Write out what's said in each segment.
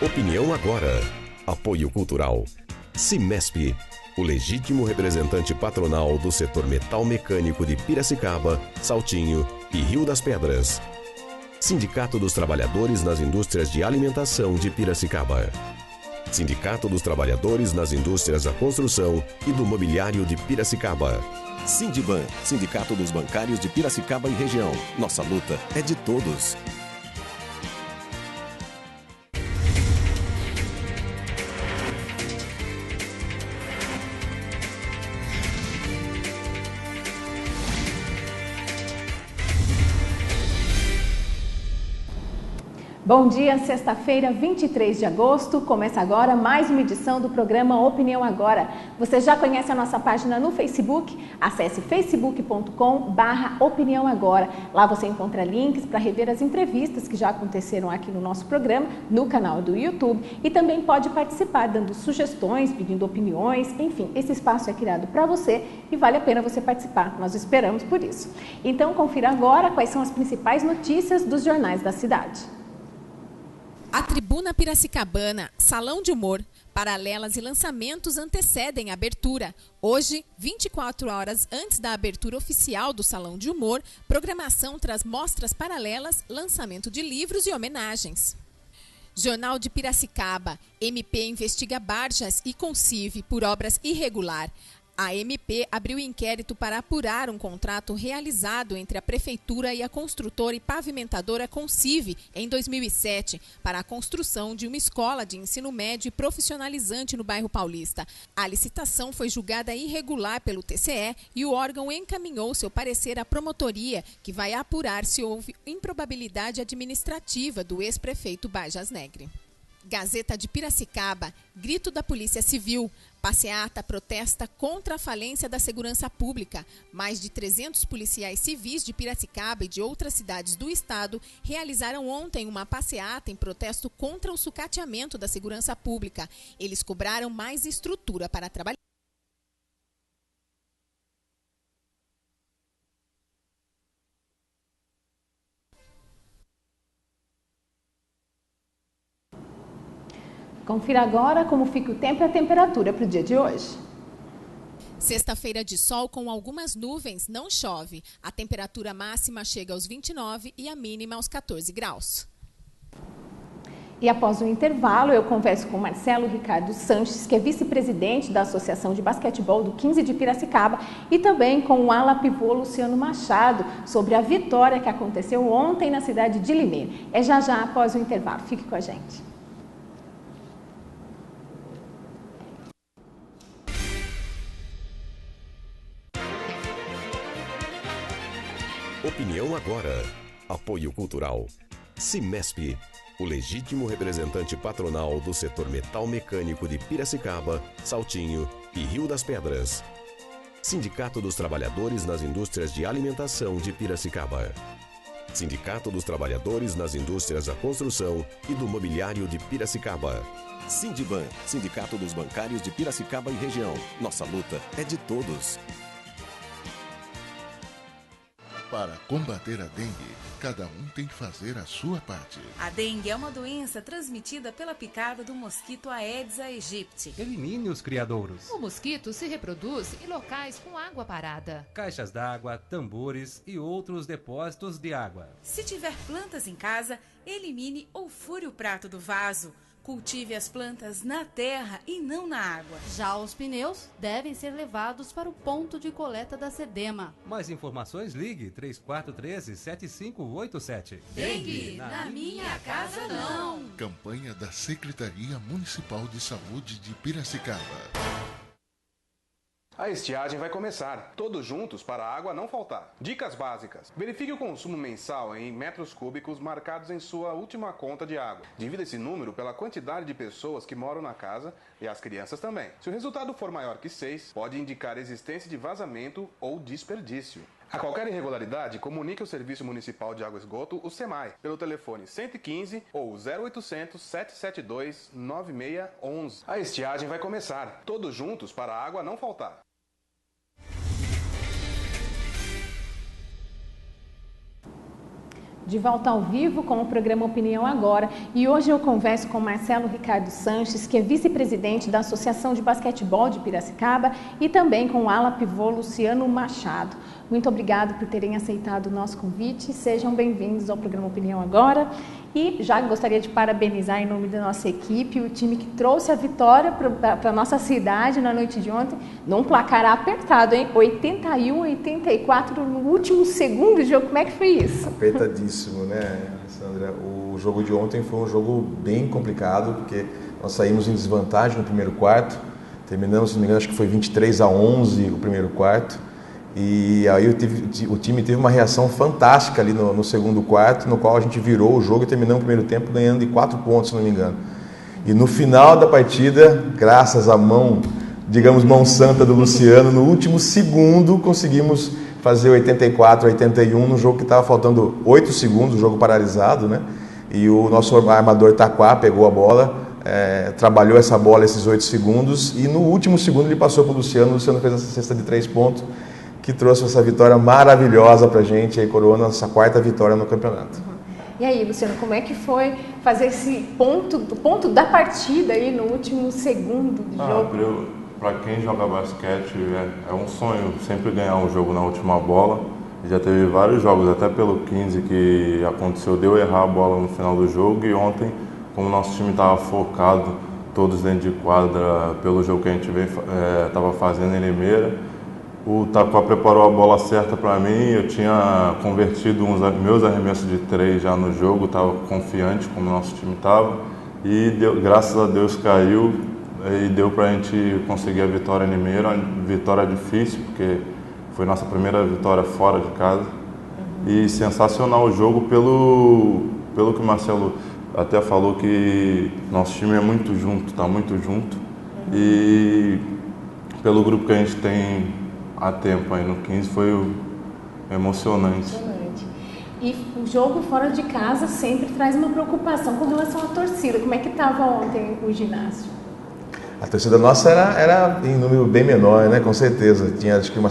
Opinião agora. Apoio cultural. Cimesp, o legítimo representante patronal do setor metal mecânico de Piracicaba, Saltinho e Rio das Pedras. Sindicato dos Trabalhadores nas Indústrias de Alimentação de Piracicaba. Sindicato dos Trabalhadores nas Indústrias da Construção e do Mobiliário de Piracicaba. Sindiban, Sindicato dos Bancários de Piracicaba e Região. Nossa luta é de todos. Bom dia, sexta-feira, 23 de agosto. Começa agora mais uma edição do programa Opinião Agora. Você já conhece a nossa página no Facebook? Acesse facebook.com/Opinião Agora. Lá você encontra links para rever as entrevistas que já aconteceram aqui no nosso programa, no canal do YouTube. E também pode participar dando sugestões, pedindo opiniões. Enfim, esse espaço é criado para você e vale a pena você participar. Nós esperamos por isso. Então, confira agora quais são as principais notícias dos jornais da cidade. A Tribuna Piracicabana, Salão de Humor, paralelas e lançamentos antecedem a abertura. Hoje, 24 horas antes da abertura oficial do Salão de Humor, programação traz mostras paralelas, lançamento de livros e homenagens. Jornal de Piracicaba, MP investiga Barjas e Concive por obras irregular. A MP abriu inquérito para apurar um contrato realizado entre a Prefeitura e a construtora e pavimentadora Concive em 2007 para a construção de uma escola de ensino médio e profissionalizante no bairro Paulista. A licitação foi julgada irregular pelo TCE e o órgão encaminhou seu parecer à promotoria, que vai apurar se houve improbabilidade administrativa do ex-prefeito Barjas Negre. Gazeta de Piracicaba, grito da Polícia Civil. Passeata protesta contra a falência da segurança pública. Mais de 300 policiais civis de Piracicaba e de outras cidades do estado realizaram ontem uma passeata em protesto contra o sucateamento da segurança pública. Eles cobraram mais estrutura para trabalhar. Confira agora como fica o tempo e a temperatura para o dia de hoje. Sexta-feira de sol com algumas nuvens, não chove. A temperatura máxima chega aos 29 e a mínima aos 14 graus. E após o intervalo, eu converso com Marcelo Ricardo Sanches, que é vice-presidente da Associação de Basquetebol do 15 de Piracicaba, e também com o ala pivô Luciano Machado, sobre a vitória que aconteceu ontem na cidade de Limeira. É já após o intervalo. Fique com a gente. Opinião agora. Apoio cultural. Cimesp, o legítimo representante patronal do setor metal mecânico de Piracicaba, Saltinho e Rio das Pedras. Sindicato dos Trabalhadores nas Indústrias de Alimentação de Piracicaba. Sindicato dos Trabalhadores nas Indústrias da Construção e do Mobiliário de Piracicaba. Sindiban, Sindicato dos Bancários de Piracicaba e Região. Nossa luta é de todos. Para combater a dengue, cada um tem que fazer a sua parte. A dengue é uma doença transmitida pela picada do mosquito Aedes aegypti. Elimine os criadouros. O mosquito se reproduz em locais com água parada. Caixas d'água, tambores e outros depósitos de água. Se tiver plantas em casa, elimine ou fure o prato do vaso. Cultive as plantas na terra e não na água. Já os pneus devem ser levados para o ponto de coleta da SEDEMA. Mais informações, ligue 3413-7587. Dengue, na minha casa não. Campanha da Secretaria Municipal de Saúde de Piracicaba. A estiagem vai começar, todos juntos para a água não faltar. Dicas básicas. Verifique o consumo mensal em metros cúbicos marcados em sua última conta de água. Divida esse número pela quantidade de pessoas que moram na casa e as crianças também. Se o resultado for maior que 6, pode indicar existência de vazamento ou desperdício. A qualquer irregularidade, comunique ao Serviço Municipal de Água e Esgoto, o SEMAI, pelo telefone 115 ou 0800 772 9611. A estiagem vai começar, todos juntos para a água não faltar. de volta ao vivo com o programa Opinião Agora. E hoje eu converso com Marcelo Ricardo Sanches, que é vice-presidente da Associação de Basquetebol de Piracicaba, e também com o ala pivô Luciano Machado. Muito obrigado por terem aceitado o nosso convite. Sejam bem-vindos ao programa Opinião Agora. E já gostaria de parabenizar em nome da nossa equipe, o time que trouxe a vitória para a nossa cidade na noite de ontem, num placar apertado, hein? 81-84 no último segundo de jogo. Como é que foi isso? Apertadíssimo, né, Sandra? O jogo de ontem foi um jogo bem complicado, porque nós saímos em desvantagem no primeiro quarto, terminamos, se não me engano, acho que foi 23-11 o primeiro quarto. E aí o time teve uma reação fantástica ali no segundo quarto, no qual a gente virou o jogo e terminamos o primeiro tempo ganhando de 4 pontos, se não me engano. E no final da partida, graças à mão santa do Luciano, no último segundo conseguimos fazer 84-81 no jogo que estava faltando 8 segundos, o jogo paralisado, né? E o nosso armador Taquá pegou a bola, trabalhou essa bola esses 8 segundos e no último segundo ele passou para o Luciano fez essa cesta de 3 pontos, que trouxe essa vitória maravilhosa para a gente, aí coroando a nossa 4ª vitória no campeonato. E aí, Luciano, como é que foi fazer esse ponto da partida aí no último segundo do jogo? Para quem joga basquete, é um sonho sempre ganhar um jogo na última bola. Já teve vários jogos, até pelo 15, que aconteceu de eu errar a bola no final do jogo, e ontem, como o nosso time estava focado, todos dentro de quadra, pelo jogo que a gente estava fazendo em Limeira, o Taquá preparou a bola certa para mim, eu tinha convertido meus arremessos de 3 já no jogo, estava confiante como o nosso time estava, e graças a Deus caiu e deu para a gente conseguir a vitória em Limeira, uma vitória difícil, porque foi nossa primeira vitória fora de casa, e sensacional o jogo pelo que o Marcelo até falou, que nosso time é muito junto, está muito junto, e pelo grupo que a gente tem há tempo aí no 15 foi emocionante. E o jogo fora de casa sempre traz uma preocupação com relação à torcida. Como é que estava ontem o ginásio? A torcida nossa era em número bem menor, né? Com certeza. Tinha, acho que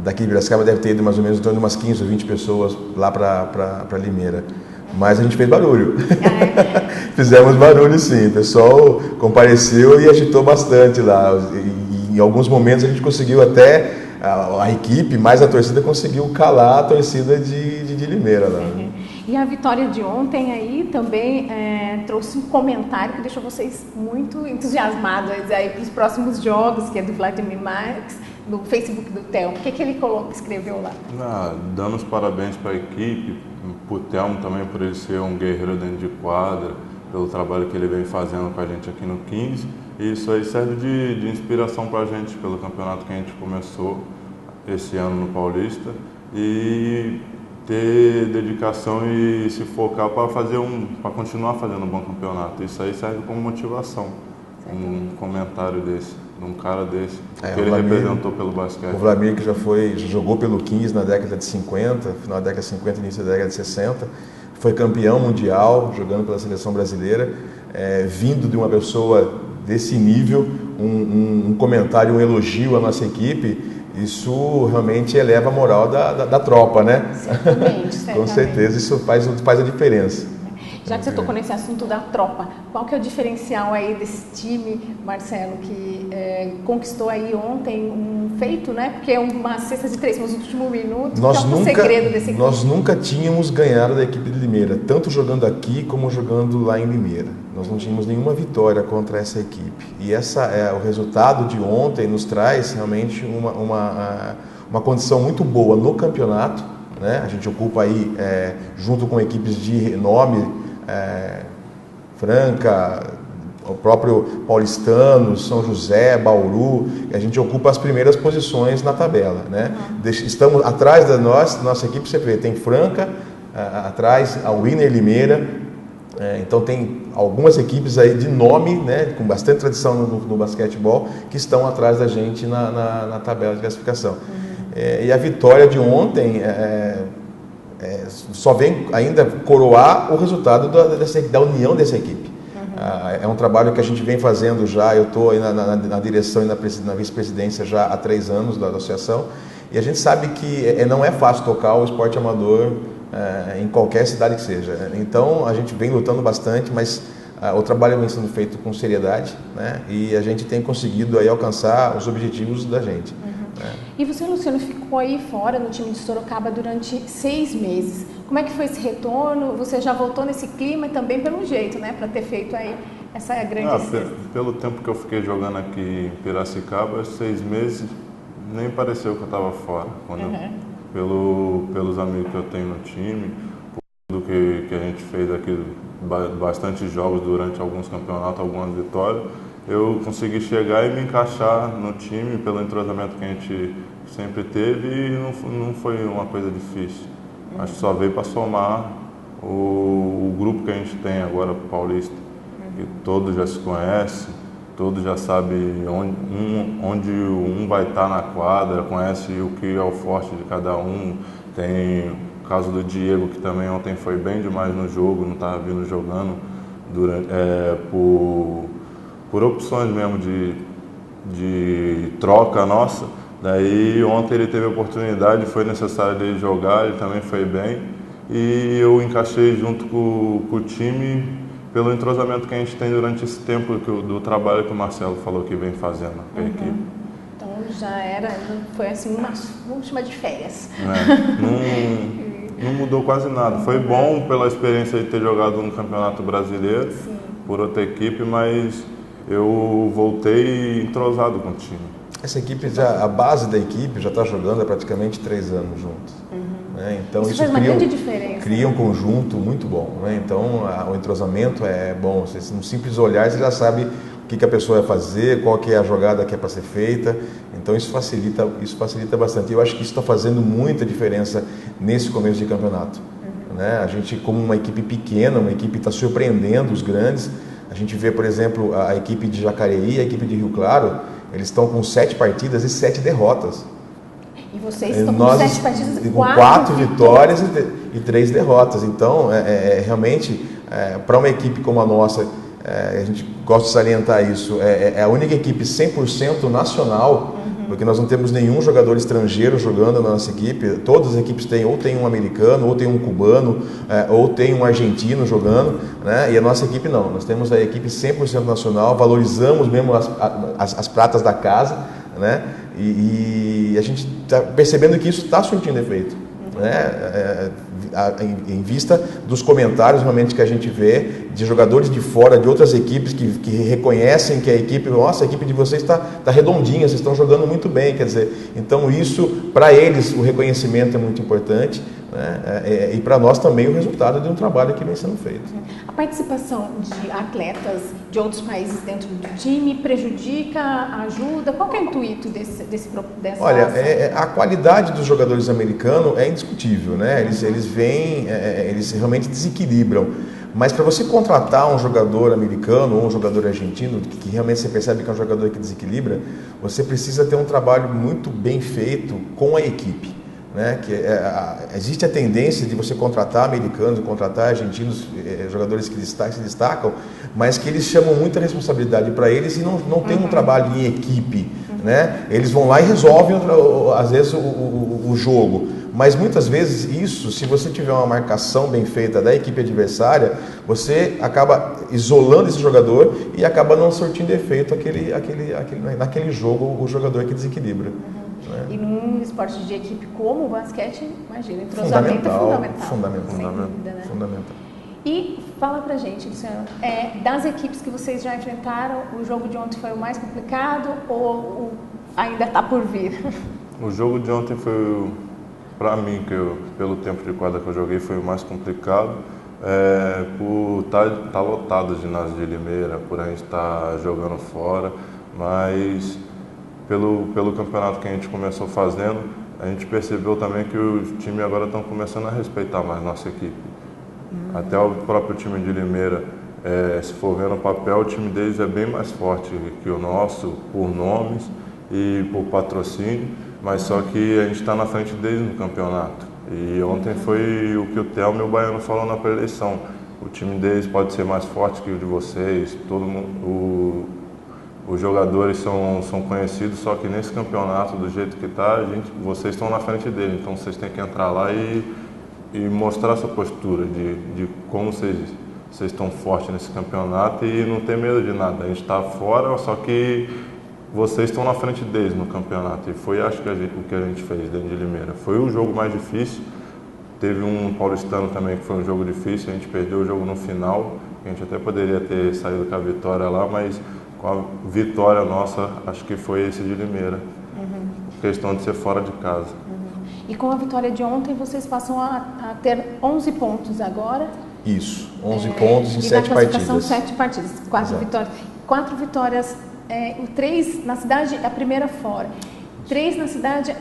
daqui de Piracicaba deve ter ido mais ou menos em torno de umas 15 ou 20 pessoas lá para Limeira. Mas a gente fez barulho. Fizemos barulho, sim. O pessoal compareceu e agitou bastante lá. Em alguns momentos a gente conseguiu até, a equipe, mais a torcida, conseguiu calar a torcida de Limeira lá. E a vitória de ontem aí também trouxe um comentário que deixou vocês muito entusiasmados aí para os próximos jogos, que é do Vladimir Marques, no Facebook do Telmo. O que ele escreveu lá? Dando os parabéns para a equipe, para o Telmo também, por ele ser um guerreiro dentro de quadra, pelo trabalho que ele vem fazendo com a gente aqui no 15. E isso aí serve de inspiração para a gente, pelo campeonato que a gente começou esse ano no Paulista, e ter dedicação e se focar para continuar fazendo um bom campeonato. Isso aí serve como motivação, um comentário desse, de um cara desse, que ele representou pelo basquete. O Vladimir, que já jogou pelo 15 na década de 50, final da década de 50, início da década de 60, foi campeão mundial jogando pela seleção brasileira, vindo de uma pessoa desse nível, um comentário, um elogio à nossa equipe, isso realmente eleva a moral da tropa, né? Certamente. Com certeza, isso faz a diferença. Já que você tocou nesse assunto da tropa, qual que é o diferencial aí desse time, Marcelo, que conquistou aí ontem um feito, né? Porque é uma cesta de 3 nos últimos minutos, que é o segredo desse equipe. Nós nunca tínhamos ganhado da equipe de Limeira, tanto jogando aqui como jogando lá em Limeira. Nós não tínhamos nenhuma vitória contra essa equipe. E o resultado de ontem nos traz realmente uma condição muito boa no campeonato, né? A gente ocupa aí, junto com equipes de renome, Franca, o próprio Paulistano, São José, Bauru, e a gente ocupa as primeiras posições na tabela, né? Estamos atrás da nossa equipe, você vê, tem Franca, atrás a Winner Limeira, então tem algumas equipes aí de nome, né, com bastante tradição no basquetebol, que estão atrás da gente na tabela de classificação. E a vitória de ontem só vem ainda coroar o resultado da união dessa equipe. É um trabalho que a gente vem fazendo já, eu estou na direção e na vice-presidência já há 3 anos da associação, e a gente sabe que não é fácil tocar o esporte amador em qualquer cidade que seja. Então a gente vem lutando bastante, mas o trabalho vem sendo feito com seriedade, né? E a gente tem conseguido aí alcançar os objetivos da gente. Né? E você, Luciano, ficou aí fora no time de Sorocaba durante 6 meses. Como é que foi esse retorno? Você já voltou nesse clima e também pelo jeito, né? Para ter feito aí essa grande... Pelo tempo que eu fiquei jogando aqui em Piracicaba, 6 meses, nem pareceu que eu estava fora. Pelos amigos que eu tenho no time, por tudo que a gente fez aqui, bastante jogos durante alguns campeonatos, algumas vitórias, eu consegui chegar e me encaixar no time pelo entrosamento que a gente sempre teve e não foi uma coisa difícil. Acho que só veio para somar o grupo que a gente tem agora, Paulista, que todos já se conhecem, todos já sabem onde um vai estar na quadra, conhece o que é o forte de cada um. Tem o caso do Diego, que também ontem foi bem demais no jogo, não estava vindo jogando por opções mesmo de troca nossa. Daí ontem ele teve a oportunidade, foi necessário dele jogar, ele também foi bem. E eu encaixei junto com o time pelo entrosamento que a gente tem durante esse tempo do trabalho que o Marcelo falou que vem fazendo com a equipe. Então foi assim, vamos chamar de férias. Não mudou quase nada. Foi bom pela experiência de ter jogado no Campeonato Brasileiro por outra equipe, mas eu voltei entrosado com o time. Essa equipe, a base da equipe já está jogando há praticamente 3 anos juntos. Né? Então isso faz uma grande diferença. Cria um conjunto muito bom. Né? Então o entrosamento é bom. Você, num simples olhar, você já sabe o que a pessoa vai fazer, qual que é a jogada que é para ser feita. Então isso facilita bastante. Eu acho que isso está fazendo muita diferença nesse começo de campeonato. Né? A gente, como uma equipe pequena, uma equipe que está surpreendendo os grandes. A gente vê, por exemplo, a equipe de Jacareí, a equipe de Rio Claro, eles estão com 7 partidas e 7 derrotas. E vocês estão com 7 partidas e 4 vitórias e 3 derrotas. Então, realmente, para uma equipe como a nossa, a gente gosta de salientar isso, é a única equipe 100% nacional, porque nós não temos nenhum jogador estrangeiro jogando na nossa equipe. Todas as equipes têm, ou tem um americano, ou tem um cubano, ou tem um argentino jogando, né? E a nossa equipe não. Nós temos a equipe 100% nacional, valorizamos mesmo as pratas da casa, né? E a gente está percebendo que isso está surtindo efeito. Né? Em vista dos comentários realmente que a gente vê de jogadores de fora, de outras equipes que reconhecem que a equipe de vocês está redondinha, vocês estão jogando muito bem, quer dizer, então isso, para eles, o reconhecimento é muito importante, né? E para nós também o resultado de um trabalho que vem sendo feito. A participação de atletas de outros países dentro do time prejudica, ajuda? Qual que é o intuito dessa Olha, ação? A qualidade dos jogadores americanos é indiscutível, né? Eles vêm, eles realmente desequilibram. Mas para você contratar um jogador americano ou um jogador argentino, que realmente você percebe que é um jogador que desequilibra, você precisa ter um trabalho muito bem feito com a equipe. Né? Existe a tendência de você contratar americanos, contratar argentinos, jogadores que se destacam, mas que eles chamam muita responsabilidade para eles e não tem um trabalho em equipe. Né? Eles vão lá e resolvem, às vezes, o jogo. Mas muitas vezes isso, se você tiver uma marcação bem feita da equipe adversária, você acaba isolando esse jogador e acaba não surtindo efeito naquele jogo o jogador que desequilibra. Né? E num esporte de equipe como o basquete, imagina, entrosamento é fundamental. E fala pra gente, Luciano, das equipes que vocês já enfrentaram, o jogo de ontem foi o mais complicado ou ainda está por vir? O jogo de ontem foi, para mim, pelo tempo de quadra que eu joguei, foi o mais complicado, por estar lotado o ginásio de Limeira, por a gente estar jogando fora, mas pelo campeonato que a gente começou fazendo, a gente percebeu também que os times agora estão começando a respeitar mais nossa equipe. Até o próprio time de Limeira, se for ver no papel, o time deles é bem mais forte que o nosso, por nomes e por patrocínio, mas só que a gente está na frente deles no campeonato. E ontem foi o que o Thelma e o Baiano falou na pré-eleição. O time deles pode ser mais forte que o de vocês, todo mundo, os jogadores são conhecidos, só que nesse campeonato, do jeito que está, vocês estão na frente dele, então vocês têm que entrar lá e e mostrar essa postura de como vocês estão fortes nesse campeonato e não ter medo de nada. A gente está fora, só que vocês estão na frente deles no campeonato. E foi, acho que o que a gente fez dentro de Limeira. Foi o jogo mais difícil. Teve um paulistano também que foi um jogo difícil. A gente perdeu o jogo no final. A gente até poderia ter saído com a vitória lá, mas com a vitória nossa, acho que foi esse de Limeira. Questão de ser fora de casa. E com a vitória de ontem, vocês passam a ter 11 pontos agora. Isso, 11 pontos em 7 partidas. São 7 partidas, 4 vitórias. 4 vitórias, 3 na cidade, a primeira fora. 3 na cidade,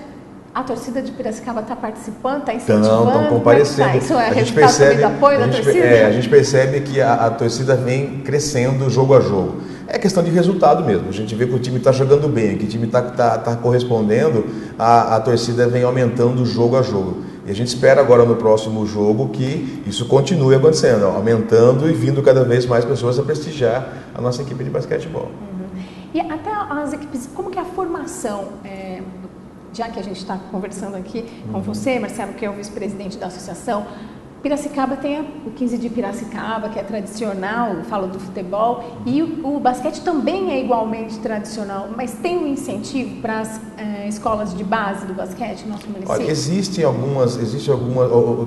a torcida de Piracicaba está participando, está incentivando? Estão comparecendo. Como é que tá? Isso é resultado do apoio da torcida? A gente percebe que a torcida vem crescendo jogo a jogo. É questão de resultado mesmo. A gente vê que o time está jogando bem, que o time está correspondendo, a torcida vem aumentando jogo a jogo. E a gente espera agora no próximo jogo que isso continue acontecendo, aumentando e vindo cada vez mais pessoas a prestigiar a nossa equipe de basquetebol. E até as equipes, como que é a formação, já que a gente está conversando aqui com você, Marcelo, que é o vice-presidente da associação, Piracicaba tem o 15 de Piracicaba, que é tradicional, falo do futebol, e o basquete também é igualmente tradicional, mas tem um incentivo para as escolas de base do basquete no nosso município? Olha, existe algumas,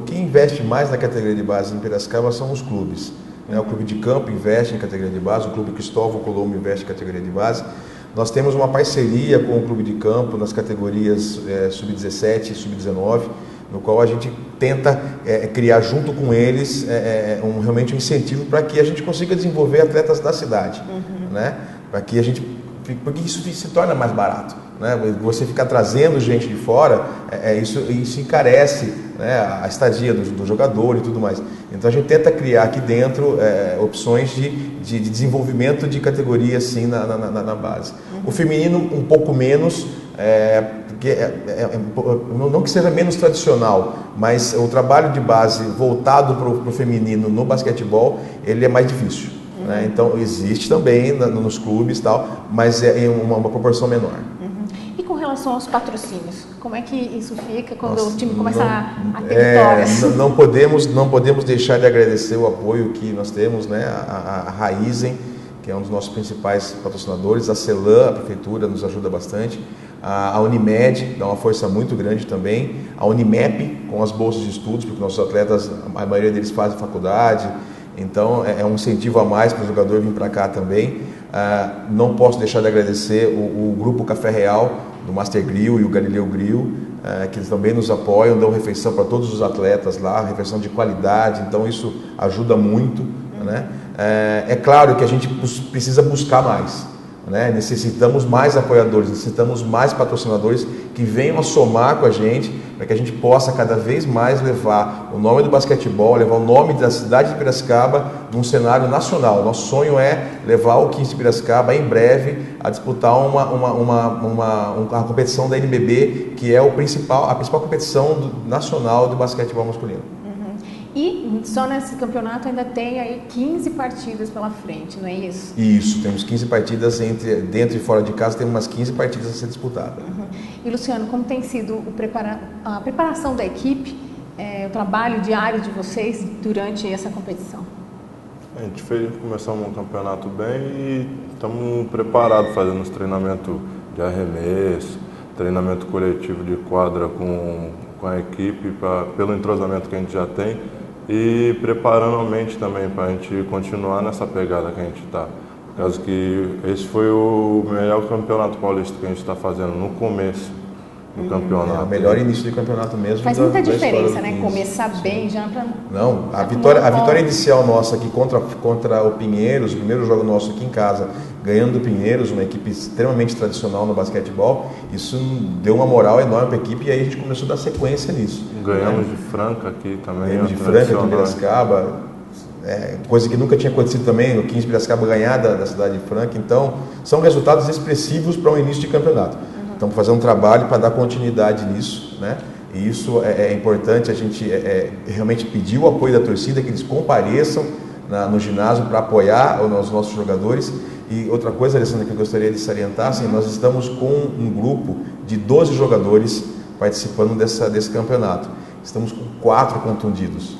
quem investe mais na categoria de base em Piracicaba são os clubes. O Clube de Campo investe em categoria de base, o Clube Cristóvão Colombo investe em categoria de base. Nós temos uma parceria com o Clube de Campo nas categorias sub-17 e sub-19, no qual a gente tenta criar junto com eles realmente um incentivo para que a gente consiga desenvolver atletas da cidade, né? Porque isso se torna mais barato, né? Você ficar trazendo gente de fora, isso encarece, né, a estadia do jogador e tudo mais. Então a gente tenta criar aqui dentro opções de desenvolvimento de categoria assim na base. O feminino um pouco menos, porque não que seja menos tradicional, mas o trabalho de base voltado para o feminino no basquetebol, ele é mais difícil. Né? Então existe também nos clubes, tal, mas é em uma proporção menor. E com relação aos patrocínios, como é que isso fica quando o time começa a ter vitórias? Não podemos deixar de agradecer o apoio que nós temos, né? A Raizen, que é um dos nossos principais patrocinadores, a Celan, a prefeitura, nos ajuda bastante, a Unimed dá uma força muito grande também, a Unimep com as bolsas de estudos, porque nossos atletas, a maioria deles fazem faculdade, então é um incentivo a mais para o jogador vir para cá também. Não posso deixar de agradecer o Grupo Café Real, do Master Grill e o Galileu Grill, que eles também nos apoiam, dão refeição para todos os atletas lá, refeição de qualidade, então isso ajuda muito, né? É claro que a gente precisa buscar mais, né? Necessitamos mais apoiadores, necessitamos mais patrocinadores que venham a somar com a gente para que a gente possa cada vez mais levar o nome do basquetebol, levar o nome da cidade de Piracicaba num cenário nacional. Nosso sonho é levar o 15 de Piracicaba em breve a disputar uma competição da NBB, que é a principal competição nacional de basquetebol masculino. E só nesse campeonato ainda tem aí 15 partidas pela frente, não é isso? Isso, temos 15 partidas dentro e fora de casa, temos umas 15 partidas a ser disputadas. E Luciano, como tem sido a preparação da equipe, o trabalho diário de vocês durante essa competição? A gente começamos um campeonato bem e estamos preparados, fazendo os treinamentos de arremesso, treinamento coletivo de quadra com a equipe, pelo entrosamento que a gente já tem, e preparando a mente também para a gente continuar nessa pegada que a gente está. Por causa que esse foi o melhor campeonato paulista que a gente está fazendo no começo do campeonato. É o melhor início de campeonato mesmo. Faz muita diferença, né? Começar bem já para... Não, a vitória inicial nossa aqui contra o Pinheiros, o primeiro jogo nosso aqui em casa, ganhando do Pinheiros, uma equipe extremamente tradicional no basquetebol, isso deu uma moral enorme para a equipe e aí a gente começou a dar sequência nisso. Ganhamos de Franca aqui também. Ganhamos de Franca aqui em Piracicaba, coisa que nunca tinha acontecido também, o 15 de Piracicaba ganhar da cidade de Franca, então são resultados expressivos para um início de campeonato. Então, fazer um trabalho para dar continuidade nisso, né? E isso é importante, a gente realmente pedir o apoio da torcida, que eles compareçam no ginásio para apoiar os nossos jogadores. E outra coisa, Alessandra, que eu gostaria de salientar, assim, nós estamos com um grupo de 12 jogadores participando desse campeonato, estamos com 4 contundidos.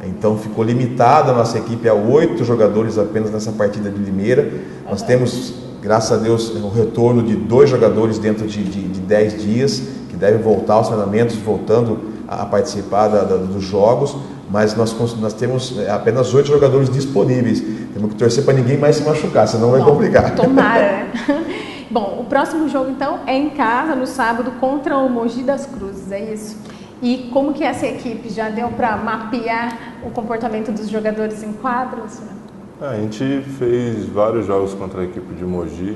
Então ficou limitada a nossa equipe a 8 jogadores apenas nessa partida de Limeira. Nós temos, graças a Deus, o retorno de 2 jogadores dentro de 10 dias, que devem voltar aos treinamentos, voltando a participar dos jogos. Mas nós temos apenas 8 jogadores disponíveis. Temos que torcer para ninguém mais se machucar, senão vai complicar. Tomara, né? Bom, o próximo jogo, então, é em casa, no sábado, contra o Mogi das Cruzes, é isso? E como que essa equipe já deu para mapear o comportamento dos jogadores em quadros? A gente fez vários jogos contra a equipe de Mogi,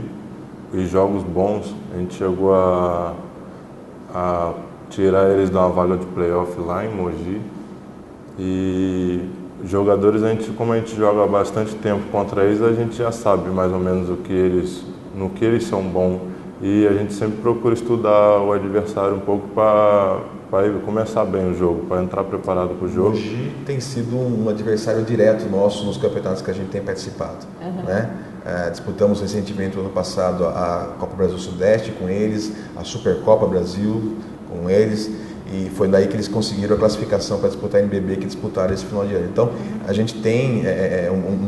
e jogos bons. A gente chegou a tirar eles de uma vaga de playoff lá em Mogi. E jogadores, como a gente joga há bastante tempo contra eles, a gente já sabe mais ou menos no que eles são bons. E a gente sempre procura estudar o adversário um pouco para começar bem o jogo, para entrar preparado para o jogo. Mogi tem sido um adversário direto nosso nos campeonatos que a gente tem participado. Né? Disputamos recentemente, no ano passado, a Copa Brasil Sudeste com eles, a Supercopa Brasil com eles. E foi daí que eles conseguiram a classificação para disputar a NBB, que disputaram esse final de ano. Então, a gente tem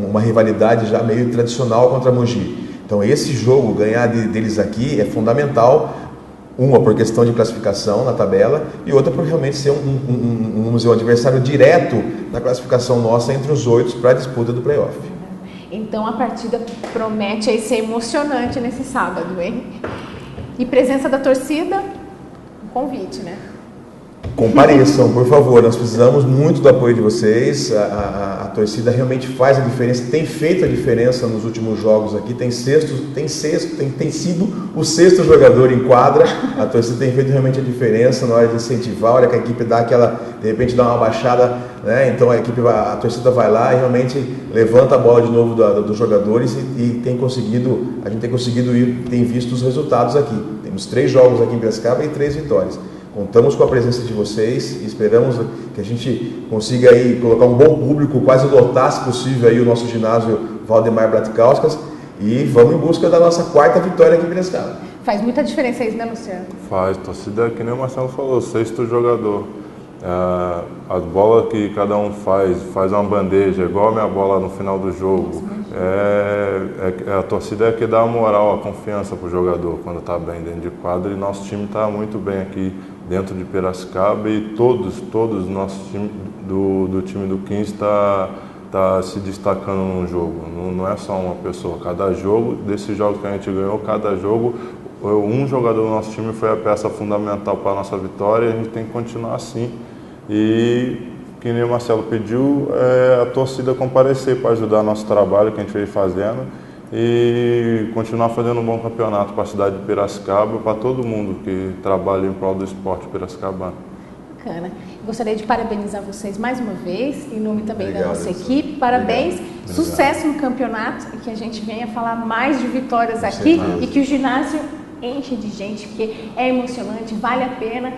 uma rivalidade já meio tradicional contra a Mogi. Então, esse jogo, ganhar deles aqui é fundamental, uma por questão de classificação na tabela e outra por realmente ser um adversário direto na classificação nossa entre os 8 para a disputa do playoff. Então, a partida promete aí ser emocionante nesse sábado, hein? E presença da torcida, um convite, né? Compareçam, por favor, nós precisamos muito do apoio de vocês, a torcida realmente faz a diferença, tem feito a diferença nos últimos jogos aqui, tem sido o 6º jogador em quadra, a torcida tem feito realmente a diferença na hora de incentivar, a hora que a equipe dá aquela, de repente dá uma baixada, né? Então a torcida vai lá e realmente levanta a bola de novo dos jogadores e a gente tem conseguido tem visto os resultados aqui, temos 3 jogos aqui em Piracicaba e 3 vitórias. Contamos com a presença de vocês e esperamos que a gente consiga aí colocar um bom público, quase lotar, se possível, aí o nosso ginásio Valdemar Bratkauskas e vamos em busca da nossa 4ª vitória aqui em Piracicaba. Faz muita diferença isso, né, Luciano? Faz, torcida, que nem o Marcelo falou, 6º jogador. As bolas que cada um faz uma bandeja, igual a minha bola no final do jogo. A torcida é que dá a moral, a confiança para o jogador quando está bem dentro de quadra, e nosso time está muito bem aqui dentro de Piracicaba e todos os nossos times do time do 15 tá se destacando no jogo. Não é só uma pessoa, cada jogo, desses jogos que a gente ganhou, cada jogo, um jogador do nosso time foi a peça fundamental para a nossa vitória e a gente tem que continuar assim. E, que nem o Marcelo pediu, a torcida comparecer para ajudar nosso trabalho que a gente veio fazendo e continuar fazendo um bom campeonato para a cidade de Piracicaba, para todo mundo que trabalha em prol do esporte piracicabano. Bacana. Gostaria de parabenizar vocês mais uma vez, em nome também da nossa equipe. Parabéns, sucesso no campeonato e que a gente venha falar mais de vitórias aqui e que o ginásio enche de gente, porque é emocionante, vale a pena.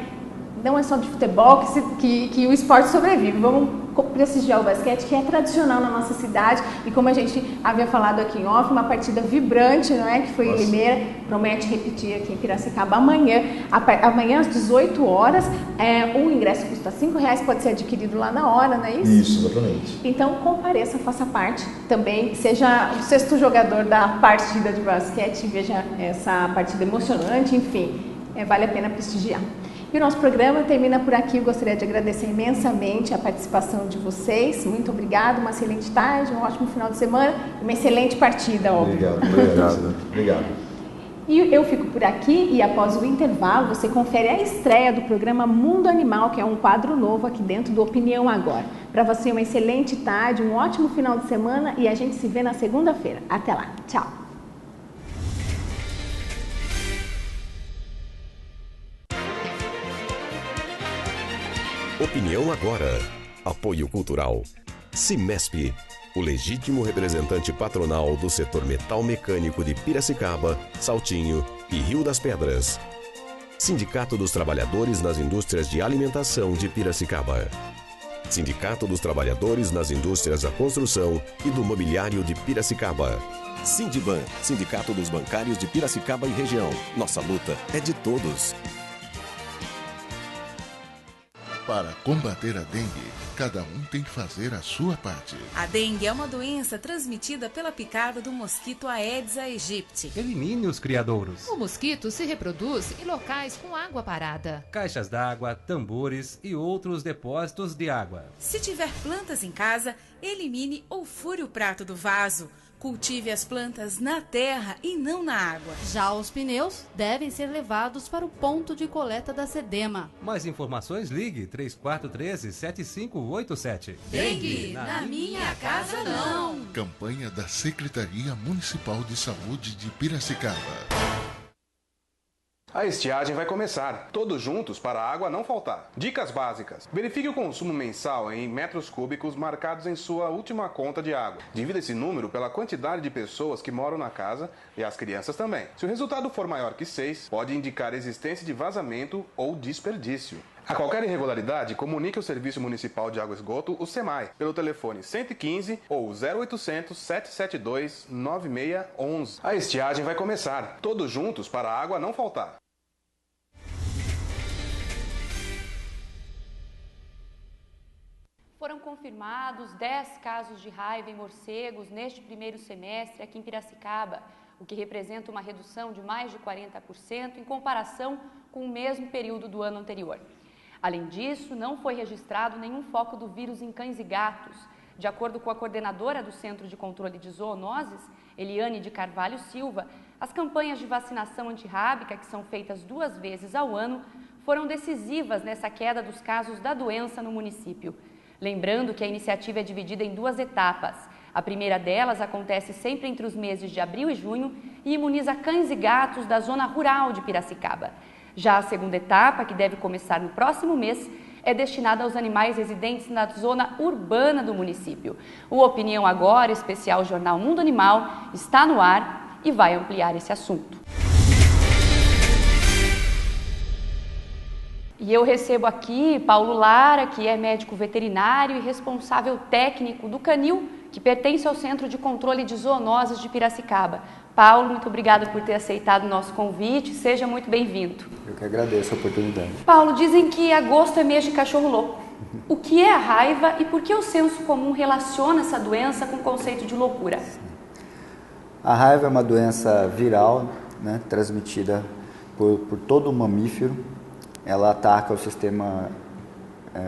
Não é só de futebol que o esporte sobrevive. Vamos prestigiar o basquete, que é tradicional na nossa cidade. E como a gente havia falado aqui em off, uma partida vibrante, não é? Que foi em Limeira. Promete repetir aqui em Piracicaba amanhã. Amanhã às 18 horas. O ingresso custa R$5, pode ser adquirido lá na hora, não é isso? Isso, exatamente. Então compareça, faça parte também. Seja o 6º jogador da partida de basquete. Veja essa partida emocionante. Enfim, vale a pena prestigiar. E o nosso programa termina por aqui. Eu gostaria de agradecer imensamente a participação de vocês. Muito obrigado, uma excelente tarde, um ótimo final de semana e uma excelente partida, óbvio. Obrigado. E eu fico por aqui e após o intervalo você confere a estreia do programa Mundo Animal, que é um quadro novo aqui dentro do Opinião Agora. Para você uma excelente tarde, um ótimo final de semana e a gente se vê na segunda-feira. Até lá. Tchau. Opinião Agora. Apoio Cultural. Cimesp, o legítimo representante patronal do setor metal mecânico de Piracicaba, Saltinho e Rio das Pedras. Sindicato dos Trabalhadores nas Indústrias de Alimentação de Piracicaba. Sindicato dos Trabalhadores nas Indústrias da Construção e do Mobiliário de Piracicaba. Sindiban, Sindicato dos Bancários de Piracicaba e Região. Nossa luta é de todos. Para combater a dengue, cada um tem que fazer a sua parte. A dengue é uma doença transmitida pela picada do mosquito Aedes aegypti. Elimine os criadouros. O mosquito se reproduz em locais com água parada. Caixas d'água, tambores e outros depósitos de água. Se tiver plantas em casa, elimine ou fure o prato do vaso. Cultive as plantas na terra e não na água. Já os pneus devem ser levados para o ponto de coleta da SEDEMA. Mais informações, ligue 3413-7587. Dengue, na minha casa não. Campanha da Secretaria Municipal de Saúde de Piracicaba. A estiagem vai começar, todos juntos para a água não faltar. Dicas básicas. Verifique o consumo mensal em metros cúbicos marcados em sua última conta de água. Divida esse número pela quantidade de pessoas que moram na casa e as crianças também. Se o resultado for maior que 6, pode indicar existência de vazamento ou desperdício. A qualquer irregularidade, comunique ao Serviço Municipal de Água e Esgoto, o SEMAI, pelo telefone 115 ou 0800 772 9611. A estiagem vai começar, todos juntos para a água não faltar. Foram confirmados 10 casos de raiva em morcegos neste primeiro semestre aqui em Piracicaba, o que representa uma redução de mais de 40% em comparação com o mesmo período do ano anterior. Além disso, não foi registrado nenhum foco do vírus em cães e gatos. De acordo com a coordenadora do Centro de Controle de Zoonoses, Eliane de Carvalho Silva, as campanhas de vacinação antirrábica, que são feitas 2 vezes ao ano, foram decisivas nessa queda dos casos da doença no município. Lembrando que a iniciativa é dividida em 2 etapas. A primeira delas acontece sempre entre os meses de abril e junho e imuniza cães e gatos da zona rural de Piracicaba. Já a segunda etapa, que deve começar no próximo mês, é destinada aos animais residentes na zona urbana do município. O Opinião Agora, especial Jornal Mundo Animal, está no ar e vai ampliar esse assunto. E eu recebo aqui Paulo Lara, que é médico veterinário e responsável técnico do Canil, que pertence ao Centro de Controle de Zoonoses de Piracicaba. Paulo, muito obrigada por ter aceitado o nosso convite. Seja muito bem-vindo. Eu que agradeço a oportunidade. Paulo, dizem que agosto é mês de cachorro louco. O que é a raiva e por que o senso comum relaciona essa doença com o conceito de loucura? A raiva é uma doença viral, né, transmitida por todo o mamífero. Ela ataca o sistema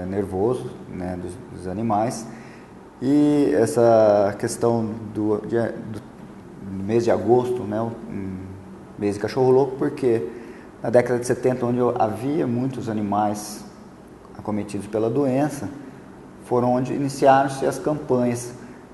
nervoso, né, dos animais. E essa questão do mês de agosto, né, mês de cachorro louco, porque na década de 70, onde havia muitos animais acometidos pela doença, foram onde iniciaram-se as campanhas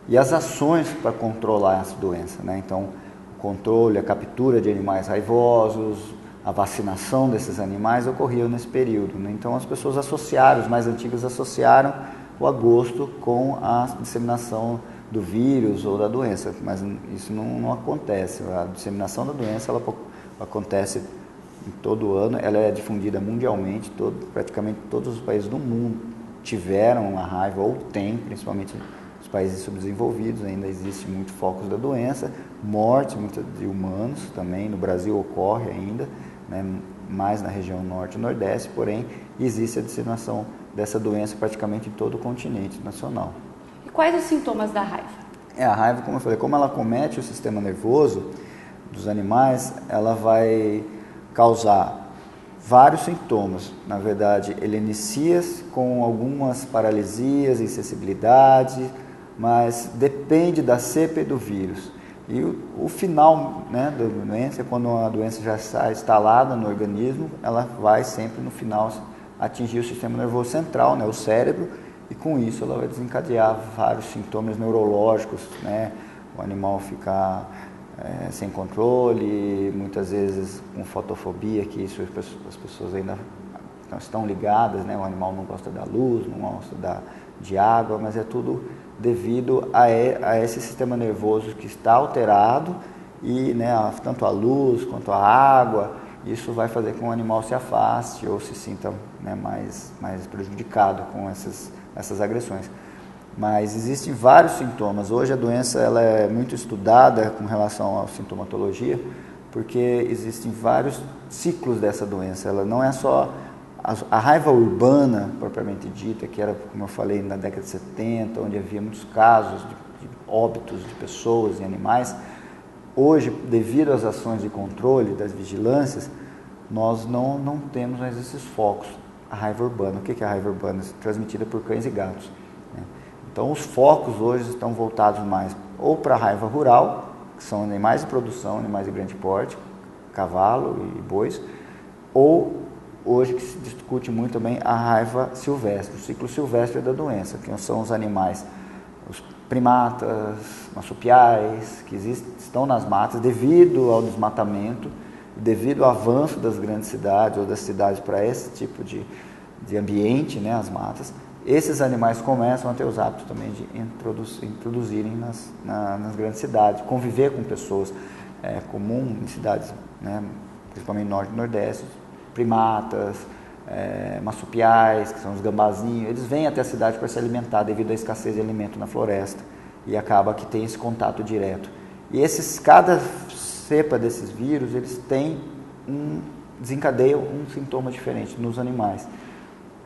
e as ações para controlar essa doença, né? Então, o controle, a captura de animais raivosos, a vacinação desses animais ocorreu nesse período, né? Então, as pessoas associaram, os mais antigos associaram o agosto com a disseminação do vírus ou da doença, mas isso não acontece. A disseminação da doença ela acontece em todo ano, ela é difundida mundialmente, praticamente todos os países do mundo tiveram a raiva ou têm, principalmente os países subdesenvolvidos, ainda existe muito focos da doença, morte de humanos também, no Brasil ocorre ainda, né, mais na região norte e nordeste, porém existe a disseminação dessa doença praticamente em todo o continente nacional. E quais os sintomas da raiva? A raiva, como eu falei, como ela acomete o sistema nervoso dos animais, ela vai causar vários sintomas. Na verdade, ele inicia com algumas paralisias, insensibilidade, mas depende da cepa e do vírus. E o final, né, da doença, quando a doença já está instalada no organismo, ela vai sempre no final atingir o sistema nervoso central, né, o cérebro, e com isso ela vai desencadear vários sintomas neurológicos, né, o animal ficar sem controle, muitas vezes com fotofobia, que isso as pessoas ainda não estão ligadas, né, o animal não gosta da luz, não gosta de água, mas é tudo devido a esse sistema nervoso que está alterado e, né, tanto a luz quanto a água, isso vai fazer com que o animal se afaste ou se sinta, né, mais prejudicado com essas agressões. Mas existem vários sintomas. Hoje a doença ela é muito estudada com relação à sintomatologia, porque existem vários ciclos dessa doença. Ela não é só A raiva urbana, propriamente dita, que era, como eu falei, na década de 70, onde havia muitos casos de óbitos de pessoas e animais, hoje, devido às ações de controle, das vigilâncias, nós não temos mais esses focos. A raiva urbana. O que é a raiva urbana? Transmitida por cães e gatos. Né? Então, os focos hoje estão voltados mais ou para a raiva rural, que são animais de produção, animais de grande porte, cavalo e bois, ou hoje que se discute muito também a raiva silvestre, o ciclo silvestre da doença, que são os animais, os primatas, marsupiais, que estão nas matas devido ao desmatamento, devido ao avanço das grandes cidades ou das cidades para esse tipo de ambiente, né, as matas. Esses animais começam a ter os hábitos também de introduzirem nas grandes cidades, conviver com pessoas. É comum em cidades, né, principalmente norte e nordeste, primatas, marsupiais, que são os gambazinhos, eles vêm até a cidade para se alimentar devido à escassez de alimento na floresta e acaba que tem esse contato direto. E cada cepa desses vírus, eles desencadeiam um sintoma diferente nos animais.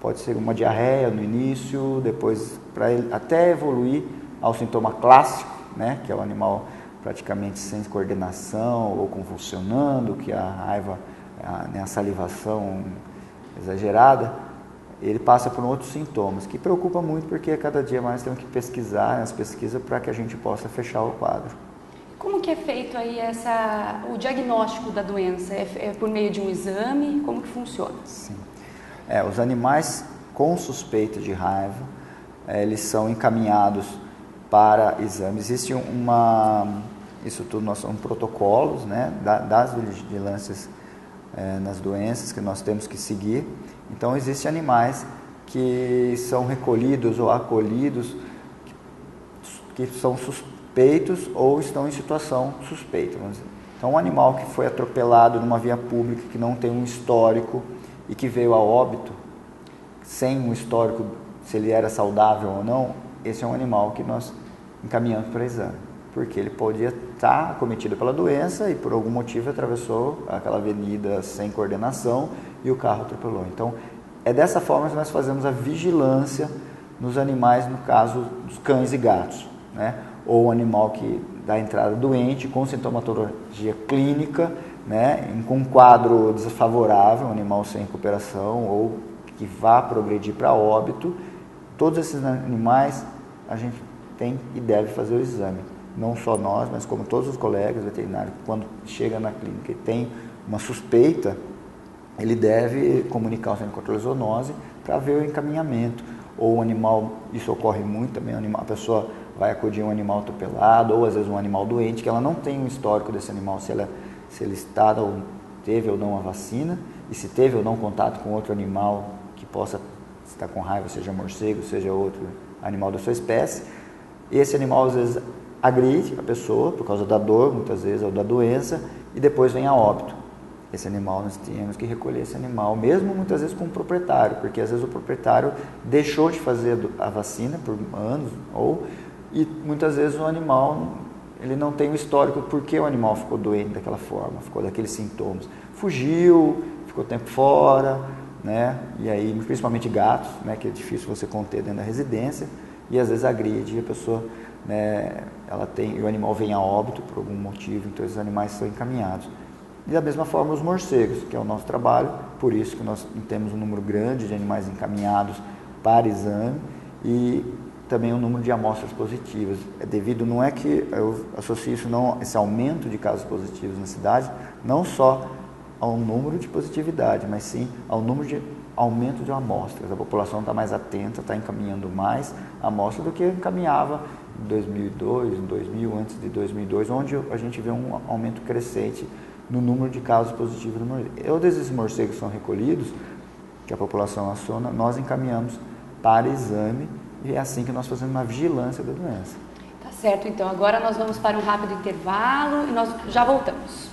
Pode ser uma diarreia no início, depois até evoluir ao sintoma clássico, né, que é o animal praticamente sem coordenação ou convulsionando, que é a raiva, a salivação exagerada, ele passa por outros sintomas, que preocupa muito porque cada dia mais temos que pesquisar as pesquisas para que a gente possa fechar o quadro. Como que é feito aí o diagnóstico da doença? É por meio de um exame? Como que funciona? Sim. Os animais com suspeita de raiva, eles são encaminhados para exames. Existe isso tudo nós somos protocolos, né, das vigilâncias nas doenças que nós temos que seguir. Então, existem animais que são recolhidos ou acolhidos que são suspeitos ou estão em situação suspeita. Vamos dizer. Então, um animal que foi atropelado numa via pública, que não tem um histórico e que veio a óbito, sem um histórico se ele era saudável ou não, esse é um animal que nós encaminhamos para exame, porque ele podia estar acometido pela doença e por algum motivo atravessou aquela avenida sem coordenação e o carro atropelou. Então, é dessa forma que nós fazemos a vigilância nos animais, no caso dos cães e gatos, né? Ou um animal que dá entrada doente, com sintomatologia clínica, né? Com um quadro desfavorável, um animal sem recuperação ou que vá progredir para óbito. Todos esses animais a gente tem e deve fazer o exame. Não só nós, mas como todos os colegas veterinários, quando chega na clínica e tem uma suspeita, ele deve comunicar ao centro de controle de zoonose para ver o encaminhamento. Ou um animal, isso ocorre muito também, a pessoa vai acudir um animal atropelado, ou às vezes um animal doente, que ela não tem um histórico desse animal, se ele está ou teve ou não a vacina, e se teve ou não contato com outro animal que possa estar com raiva, seja morcego, seja outro animal da sua espécie. E esse animal às vezes agride a pessoa por causa da dor, muitas vezes, ou da doença, e depois vem a óbito. Esse animal, nós temos que recolher esse animal, mesmo muitas vezes com o proprietário, porque às vezes o proprietário deixou de fazer a vacina por anos, e muitas vezes o animal, ele não tem um histórico porque o animal ficou doente daquela forma, ficou daqueles sintomas. Fugiu, ficou tempo fora, né? E aí, principalmente gatos, né, que é difícil você conter dentro da residência, e às vezes agride a pessoa, né, o animal vem a óbito por algum motivo, então esses animais são encaminhados. E da mesma forma os morcegos, que é o nosso trabalho, por isso que nós temos um número grande de animais encaminhados para exame e também um número de amostras positivas. Não é que eu associo isso esse aumento de casos positivos na cidade, não só ao número de positividade, mas sim ao número de aumento de amostras. A população está mais atenta, está encaminhando mais amostras do que encaminhava em 2002, em 2000, antes de 2002, onde a gente vê um aumento crescente no número de casos positivos no morcego. Todos esses morcegos são recolhidos, que a população aciona, nós encaminhamos para exame e é assim que nós fazemos uma vigilância da doença. Tá certo, então agora nós vamos para um rápido intervalo e nós já voltamos.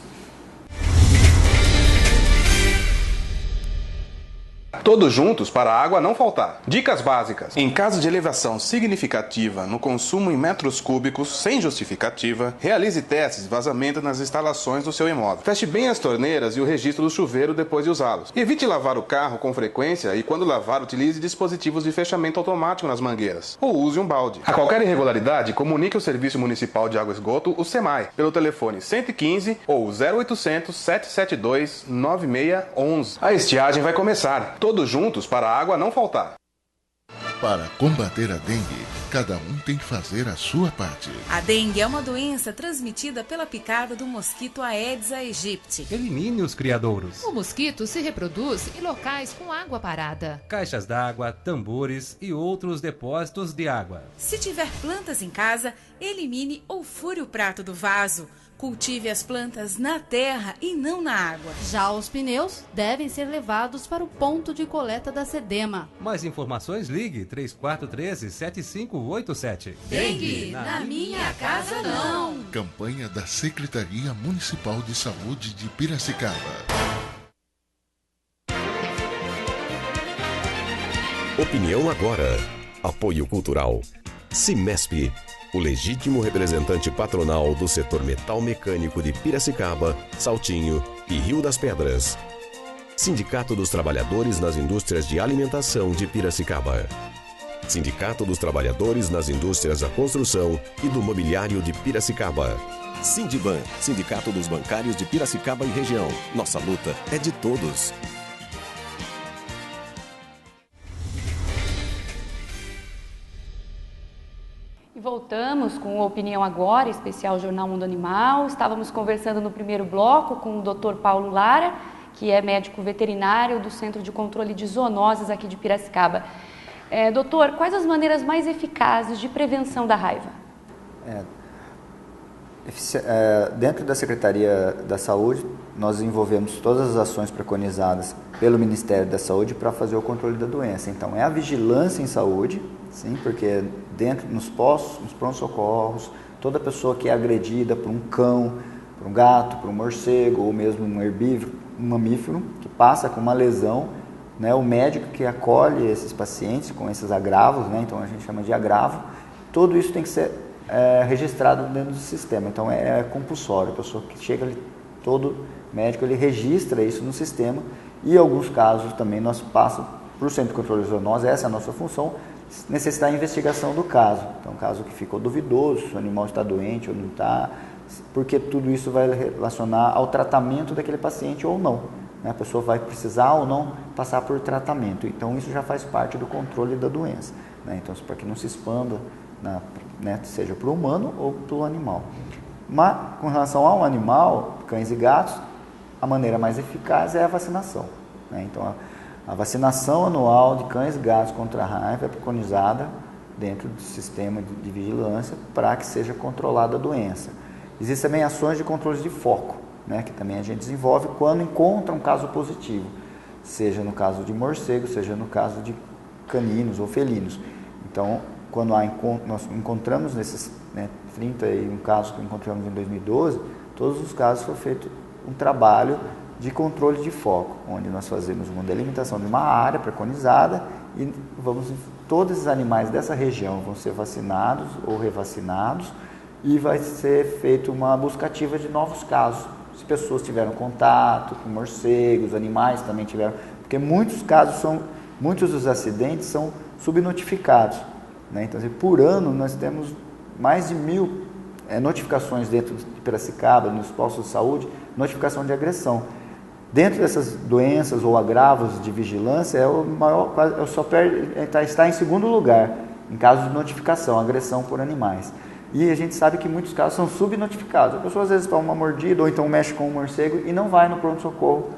todos juntos para a água não faltar. Dicas básicas. Em caso de elevação significativa no consumo em metros cúbicos sem justificativa, realize testes de vazamento nas instalações do seu imóvel. Feche bem as torneiras e o registro do chuveiro depois de usá-los. Evite lavar o carro com frequência e, quando lavar, utilize dispositivos de fechamento automático nas mangueiras. Ou use um balde. A qualquer irregularidade, comunique ao Serviço Municipal de Água e Esgoto, o SEMAI, pelo telefone 115 ou 0800 772 9611. A estiagem vai começar. Todos juntos para a água não faltar. Para combater a dengue, cada um tem que fazer a sua parte. A dengue é uma doença transmitida pela picada do mosquito Aedes aegypti. Elimine os criadouros. O mosquito se reproduz em locais com água parada. Caixas d'água, tambores e outros depósitos de água. Se tiver plantas em casa, elimine ou fure o prato do vaso. Cultive as plantas na terra e não na água. Já os pneus devem ser levados para o ponto de coleta da SEDEMA. Mais informações, ligue 3413-7587. Dengue, na minha casa não. Campanha da Secretaria Municipal de Saúde de Piracicaba. Opinião agora. Apoio cultural. Cimesp, o legítimo representante patronal do setor metal mecânico de Piracicaba, Saltinho e Rio das Pedras. Sindicato dos Trabalhadores nas Indústrias de Alimentação de Piracicaba. Sindicato dos Trabalhadores nas Indústrias da Construção e do Mobiliário de Piracicaba. Sindiban, Sindicato dos Bancários de Piracicaba e Região. Nossa luta é de todos. E voltamos com a Opinião Agora, especial Jornal Mundo Animal. Estávamos conversando no primeiro bloco com o Dr. Paulo Lara, que é médico veterinário do Centro de Controle de Zoonoses aqui de Piracicaba. Doutor, quais as maneiras mais eficazes de prevenção da raiva? Dentro da Secretaria da Saúde, nós desenvolvemos todas as ações preconizadas pelo Ministério da Saúde para fazer o controle da doença. Então, é a vigilância em saúde, sim, porque dentro nos postos, nos pronto-socorros, toda pessoa que é agredida por um cão, por um gato, por um morcego ou mesmo um herbívoro, um mamífero que passa com uma lesão, né, o médico que acolhe esses pacientes com esses agravos, né, então a gente chama de agravo, tudo isso tem que ser registrado dentro do sistema. Então é compulsório, a pessoa que chega ali, todo médico ele registra isso no sistema e em alguns casos também nós passamos para o Centro de Controle de Zoonoses, essa é a nossa função, necessitar a investigação do caso. Então, caso que ficou duvidoso, se o animal está doente ou não está, porque tudo isso vai relacionar ao tratamento daquele paciente ou não. Né? A pessoa vai precisar ou não passar por tratamento. Então, isso já faz parte do controle da doença. Né? Então, para que não se expanda, né, seja para o humano ou para o animal. Mas, com relação ao animal, cães e gatos, a maneira mais eficaz é a vacinação. Né? Então, a vacinação anual de cães e gatos contra a raiva é preconizada dentro do sistema de vigilância para que seja controlada a doença. Existem também ações de controle de foco, né, que também a gente desenvolve quando encontra um caso positivo, seja no caso de morcego, seja no caso de caninos ou felinos. Então, quando nós encontramos nesses 31 casos que encontramos em 2012, todos os casos foi feito um trabalho de controle de foco, onde nós fazemos uma delimitação de uma área preconizada e todos os animais dessa região vão ser vacinados ou revacinados e vai ser feita uma busca ativa de novos casos. Se pessoas tiveram contato com morcegos, animais também tiveram, porque muitos dos acidentes são subnotificados. Né? Então, por ano, nós temos mais de 1.000 notificações dentro de Piracicaba, nos postos de saúde, notificação de agressão. Dentro dessas doenças ou agravos de vigilância, está em segundo lugar, em casos de notificação, agressão por animais. E a gente sabe que muitos casos são subnotificados. A pessoa às vezes toma uma mordida ou então mexe com um morcego e não vai no pronto-socorro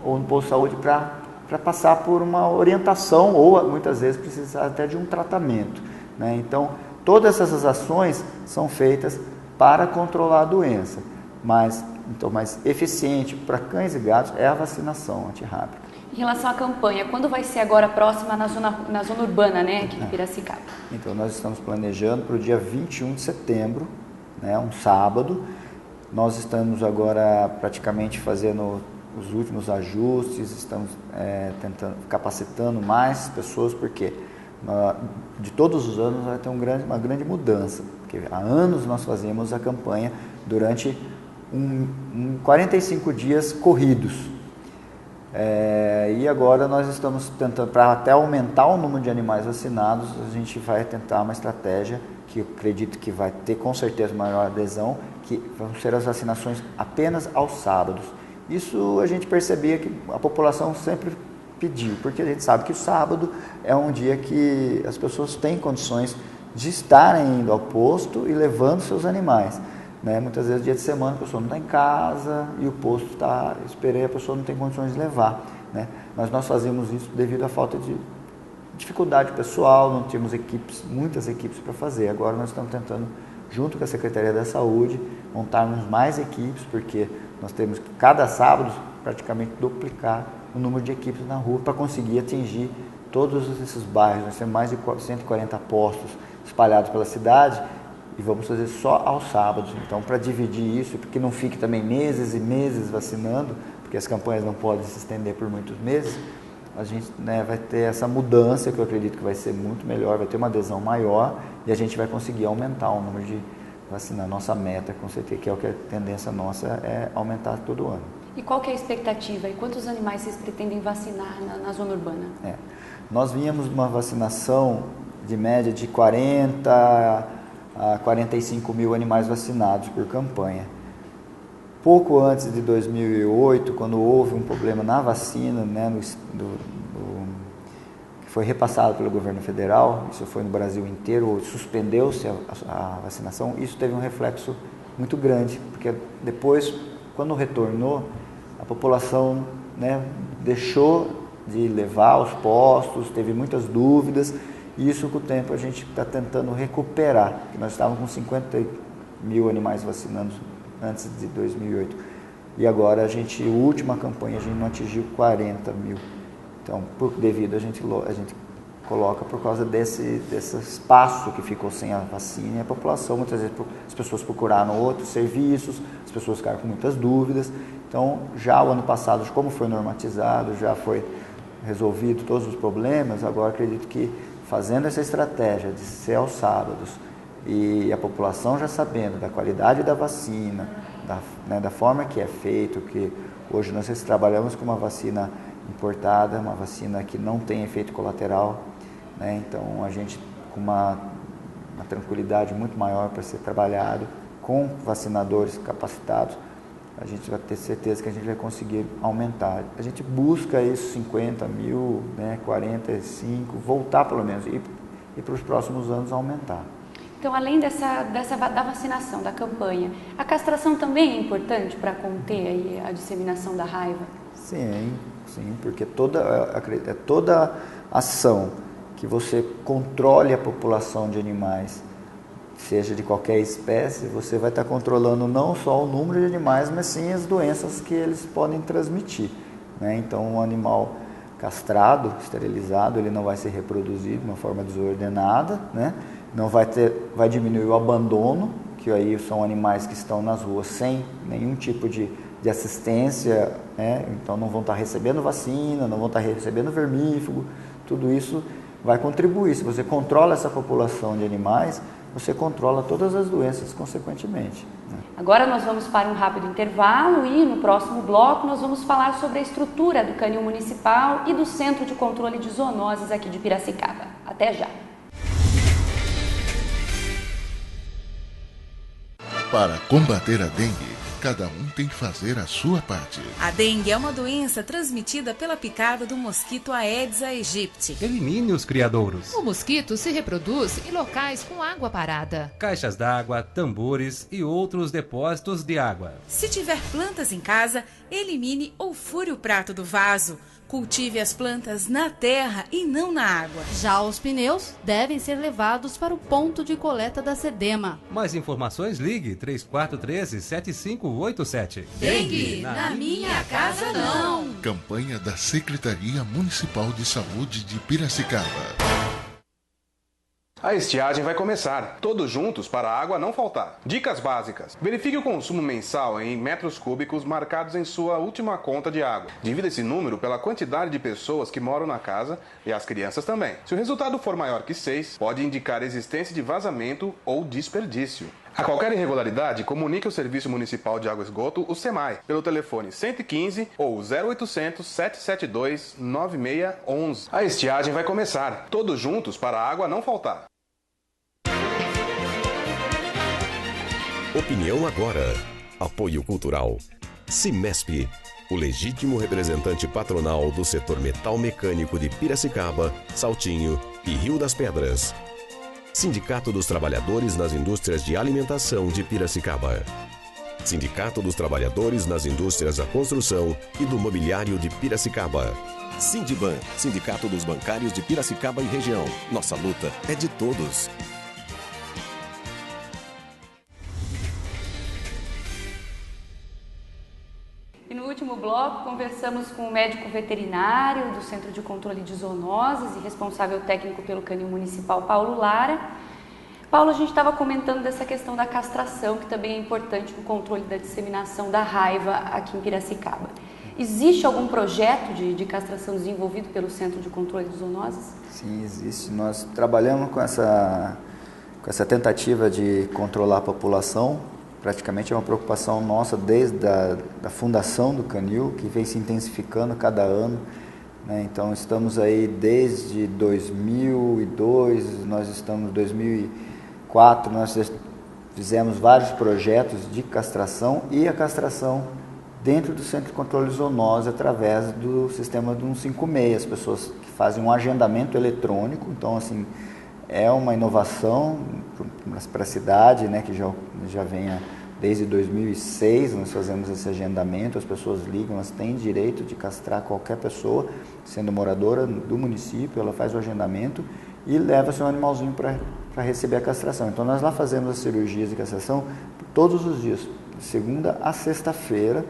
ou no posto de saúde para passar por uma orientação ou muitas vezes precisa até de um tratamento. Né? Então, todas essas ações são feitas para controlar a doença, mas mais eficiente para cães e gatos é a vacinação antirrábica. Em relação à campanha, quando vai ser agora próxima na zona urbana, né, aqui de Piracicaba? Então, nós estamos planejando para o dia 21 de setembro, né, um sábado. Nós estamos agora praticamente fazendo os últimos ajustes, estamos capacitando mais pessoas, porque de todos os anos vai ter uma grande mudança, porque há anos nós fazemos a campanha durante 45 dias corridos, e agora nós estamos tentando, para até aumentar o número de animais vacinados, a gente vai tentar uma estratégia que eu acredito que vai ter com certeza maior adesão, que vão ser as vacinações apenas aos sábados. Isso a gente percebia que a população sempre pediu, porque a gente sabe que o sábado é um dia que as pessoas têm condições de estarem indo ao posto e levando seus animais. Né? Muitas vezes, dia de semana, a pessoa não está em casa e o posto está, a pessoa não tem condições de levar. Né? Mas nós fazemos isso devido à falta de dificuldade pessoal, não tínhamos muitas equipes para fazer. Agora nós estamos tentando, junto com a Secretaria da Saúde, montarmos mais equipes, porque nós temos que, cada sábado, praticamente duplicar o número de equipes na rua para conseguir atingir todos esses bairros. Nós temos mais de 140 postos espalhados pela cidade e vamos fazer só aos sábados. Então, para dividir isso, porque não fique também meses e meses vacinando, porque as campanhas não podem se estender por muitos meses, a gente vai ter essa mudança que eu acredito que vai ser muito melhor, vai ter uma adesão maior e a gente vai conseguir aumentar o número de vacinar. Nossa meta, com certeza, que é o que a tendência nossa é aumentar todo ano. E qual que é a expectativa? E quantos animais vocês pretendem vacinar na zona urbana? Nós vínhamos de uma vacinação de média de 40 a 45 mil animais vacinados por campanha. Pouco antes de 2008, quando houve um problema na vacina, que foi repassado pelo governo federal, isso foi no Brasil inteiro, suspendeu-se a vacinação, isso teve um reflexo muito grande, porque depois, quando retornou, a população deixou de levar aos postos, teve muitas dúvidas, e isso com o tempo a gente está tentando recuperar, que nós estávamos com 50 mil animais vacinando antes de 2008, e agora a última campanha a gente não atingiu 40 mil, então devido a gente coloca por causa desse espaço que ficou sem a vacina, e a população, muitas vezes as pessoas procuraram outros serviços, as pessoas ficaram com muitas dúvidas. Então já o ano passado, como foi normatizado, já foi resolvido todos os problemas, agora acredito que fazendo essa estratégia de ser aos sábados e a população já sabendo da qualidade da vacina, da forma que é feito, que hoje nós trabalhamos com uma vacina importada, uma vacina que não tem efeito colateral, então a gente com uma tranquilidade muito maior para ser trabalhado, com vacinadores capacitados, a gente vai ter certeza que a gente vai conseguir aumentar. A gente busca isso, 50 mil, 45, voltar pelo menos, e para os próximos anos aumentar. Então, além da vacinação, da campanha, a castração também é importante para conter aí a disseminação da raiva? Sim, porque toda ação que você controle a população de animais, seja de qualquer espécie, você vai estar controlando não só o número de animais, mas sim as doenças que eles podem transmitir. Então, um animal castrado, esterilizado, ele não vai se reproduzir de uma forma desordenada, não vai diminuir o abandono, que aí são animais que estão nas ruas sem nenhum tipo de assistência, então não vão estar recebendo vacina, não vão estar recebendo vermífugo, tudo isso vai contribuir. Se você controla essa população de animais, você controla todas as doenças consequentemente. Agora nós vamos para um rápido intervalo e no próximo bloco nós vamos falar sobre a estrutura do Canil Municipal e do Centro de Controle de Zoonoses aqui de Piracicaba. Até já! Para combater a dengue, cada um tem que fazer a sua parte. A dengue é uma doença transmitida pela picada do mosquito Aedes aegypti. Elimine os criadouros. O mosquito se reproduz em locais com água parada. Caixas d'água, tambores e outros depósitos de água. Se tiver plantas em casa, elimine ou fure o prato do vaso. Cultive as plantas na terra e não na água. Já os pneus devem ser levados para o ponto de coleta da SEDEMA. Mais informações, ligue 3413-7587. Dengue, na minha casa não. Campanha da Secretaria Municipal de Saúde de Piracicaba. A estiagem vai começar, todos juntos para a água não faltar. Dicas básicas. Verifique o consumo mensal em metros cúbicos marcados em sua última conta de água. Divida esse número pela quantidade de pessoas que moram na casa e as crianças também. Se o resultado for maior que 6, pode indicar existência de vazamento ou desperdício. A qualquer irregularidade, comunique ao Serviço Municipal de Água e Esgoto, o SEMAI, pelo telefone 115 ou 0800 772 9611. A estiagem vai começar, todos juntos para a água não faltar. Opinião agora. Apoio cultural. Cimesp, o legítimo representante patronal do setor metal mecânico de Piracicaba, Saltinho e Rio das Pedras. Sindicato dos Trabalhadores nas Indústrias de Alimentação de Piracicaba. Sindicato dos Trabalhadores nas Indústrias da Construção e do Mobiliário de Piracicaba. Sindiban, Sindicato dos Bancários de Piracicaba e Região. Nossa luta é de todos. E no último bloco, conversamos com o médico veterinário do Centro de Controle de Zoonoses e responsável técnico pelo Canil Municipal, Paulo Lara. Paulo, a gente estava comentando dessa questão da castração, que também é importante no controle da disseminação da raiva aqui em Piracicaba. Existe algum projeto de castração desenvolvido pelo Centro de Controle de Zoonoses? Sim, existe. Nós trabalhamos com essa tentativa de controlar a população. Praticamente é uma preocupação nossa desde a fundação do Canil, que vem se intensificando a cada ano, né? Então estamos aí desde 2002, nós estamos em 2004, nós fizemos vários projetos de castração e a castração dentro do Centro de Controle de Zoonose através do sistema do 156, as pessoas que fazem um agendamento eletrônico. Então, assim, é uma inovação para a cidade, né, que já vem desde 2006, nós fazemos esse agendamento, as pessoas ligam, elas têm direito de castrar qualquer pessoa, sendo moradora do município, ela faz o agendamento e leva seu animalzinho para receber a castração. Então nós lá fazemos as cirurgias de castração todos os dias, de segunda a sexta-feira.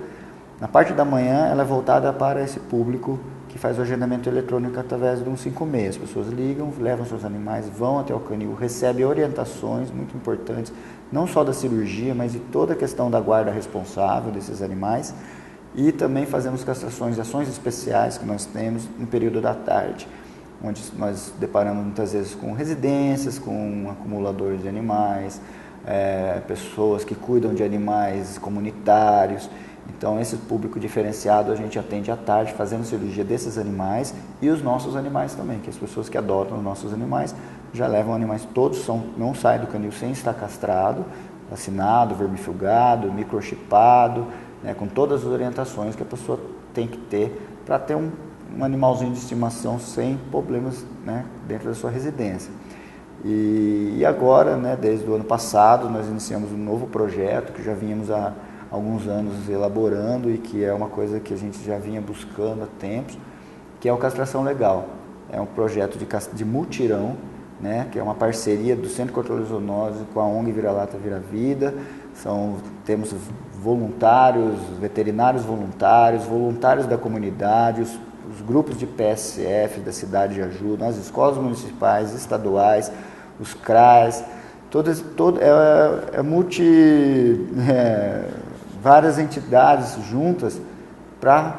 Na parte da manhã ela é voltada para esse público que faz o agendamento eletrônico através do 156. As pessoas ligam, levam seus animais, vão até o canil, recebem orientações muito importantes, não só da cirurgia, mas de toda a questão da guarda responsável desses animais. E também fazemos castrações, ações especiais que nós temos no período da tarde, onde nós deparamos muitas vezes com residências, com acumuladores de animais, pessoas que cuidam de animais comunitários. Então, esse público diferenciado a gente atende à tarde, fazendo cirurgia desses animais e os nossos animais também, que as pessoas que adotam os nossos animais já levam animais, todos não saem do canil sem estar castrado, vacinado, vermifugado, microchipado, né, com todas as orientações que a pessoa tem que ter para ter um animalzinho de estimação sem problemas, né, dentro da sua residência. E agora, né, desde o ano passado, nós iniciamos um novo projeto que já vínhamos há alguns anos elaborando e que é uma coisa que a gente já vinha buscando há tempos, que é o Castração Legal. É um projeto de mutirão, né, que é uma parceria do Centro de Controle de Zoonose com a ONG Vira-Lata Vira Vida. Temos voluntários, veterinários voluntários da comunidade, os grupos de PSF da cidade de ajudam, as escolas municipais, estaduais, os CRAs, várias entidades juntas,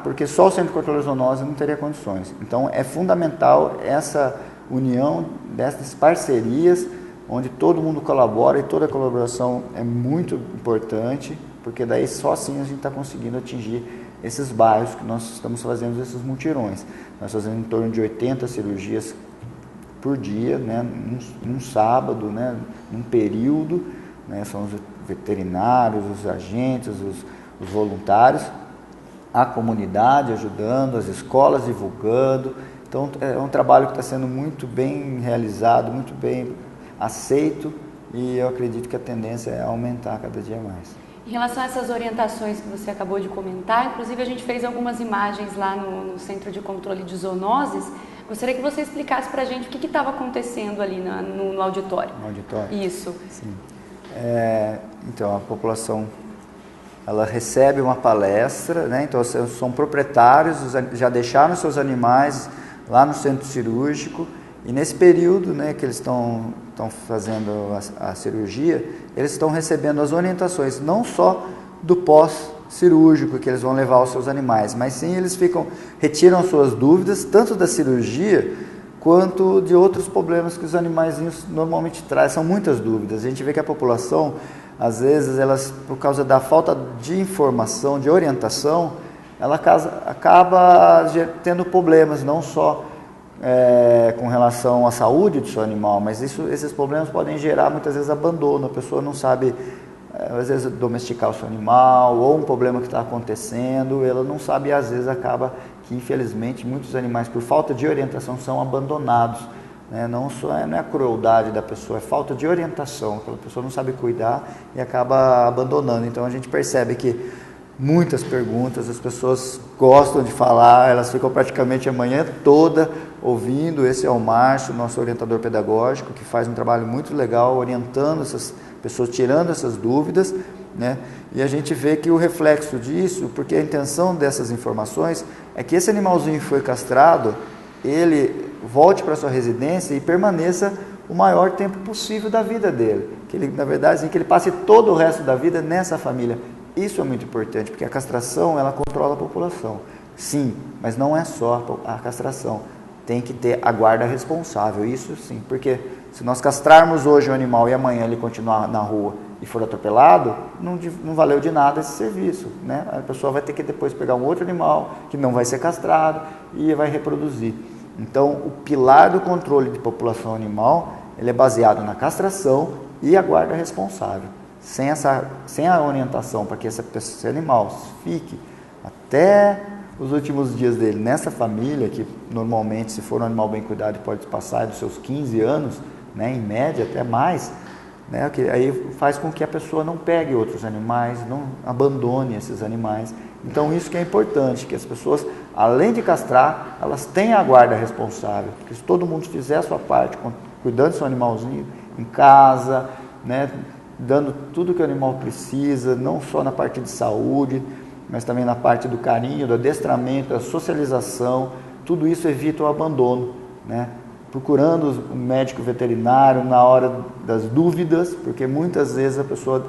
porque só o Centro de Controle de Zoonose não teria condições. Então é fundamental essa união dessas parcerias, onde todo mundo colabora e toda a colaboração é muito importante, porque daí só assim a gente está conseguindo atingir esses bairros que nós estamos fazendo esses mutirões. Nós fazemos em torno de 80 cirurgias por dia, né, num sábado, né, num período, né, são os veterinários, os agentes, os voluntários, a comunidade ajudando, as escolas divulgando. Então é um trabalho que está sendo muito bem realizado, muito bem aceito, e eu acredito que a tendência é aumentar cada dia mais. Em relação a essas orientações que você acabou de comentar, inclusive a gente fez algumas imagens lá no Centro de Controle de Zoonoses. Gostaria que você explicasse para a gente o que estava acontecendo ali no auditório. No auditório? Isso. Sim. Então, a população ela recebe uma palestra, né? Então são proprietários, já deixaram seus animais lá no centro cirúrgico, E nesse período, né, que eles estão fazendo a cirurgia, eles estão recebendo as orientações, não só do pós-cirúrgico que eles vão levar aos seus animais, mas sim eles retiram suas dúvidas, tanto da cirurgia, quanto de outros problemas que os animaizinhos normalmente trazem. São muitas dúvidas. A gente vê que a população, às vezes, elas, por causa da falta de informação, de orientação, ela acaba tendo problemas, não só com relação à saúde do seu animal, mas esses problemas podem gerar muitas vezes abandono. A pessoa não sabe, às vezes, domesticar o seu animal, ou um problema que está acontecendo, ela não sabe, e às vezes acaba que, infelizmente, muitos animais, por falta de orientação, são abandonados. Né? Não é a crueldade da pessoa, é falta de orientação, aquela pessoa não sabe cuidar e acaba abandonando. Então a gente percebe que muitas perguntas, as pessoas gostam de falar, elas ficam praticamente a manhã toda ouvindo. Esse é o Márcio, nosso orientador pedagógico, que faz um trabalho muito legal, orientando essas pessoas, tirando essas dúvidas, né? E a gente vê que o reflexo disso, porque a intenção dessas informações é que esse animalzinho que foi castrado, ele volte para sua residência e permaneça o maior tempo possível da vida dele, que ele, na verdade, assim, que ele passe todo o resto da vida nessa família. Isso é muito importante, porque a castração, ela controla a população. Sim, mas não é só a castração. Tem que ter a guarda responsável, isso sim. Porque se nós castrarmos hoje o animal e amanhã ele continuar na rua e for atropelado, não valeu de nada esse serviço, né? A pessoa vai ter que depois pegar um outro animal que não vai ser castrado e vai reproduzir. Então, o pilar do controle de população animal, ele é baseado na castração e a guarda responsável. Sem a orientação para que esse animal fique até os últimos dias dele nessa família, que normalmente, se for um animal bem cuidado, pode passar dos seus 15 anos, né, em média, até mais, né, que aí faz com que a pessoa não pegue outros animais, não abandone esses animais. Então isso que é importante, que as pessoas, além de castrar, elas tenham a guarda responsável, porque se todo mundo fizer a sua parte, cuidando do seu animalzinho em casa, né, dando tudo que o animal precisa, não só na parte de saúde, mas também na parte do carinho, do adestramento, da socialização, tudo isso evita o abandono, né? Procurando o médico veterinário na hora das dúvidas, porque muitas vezes a pessoa,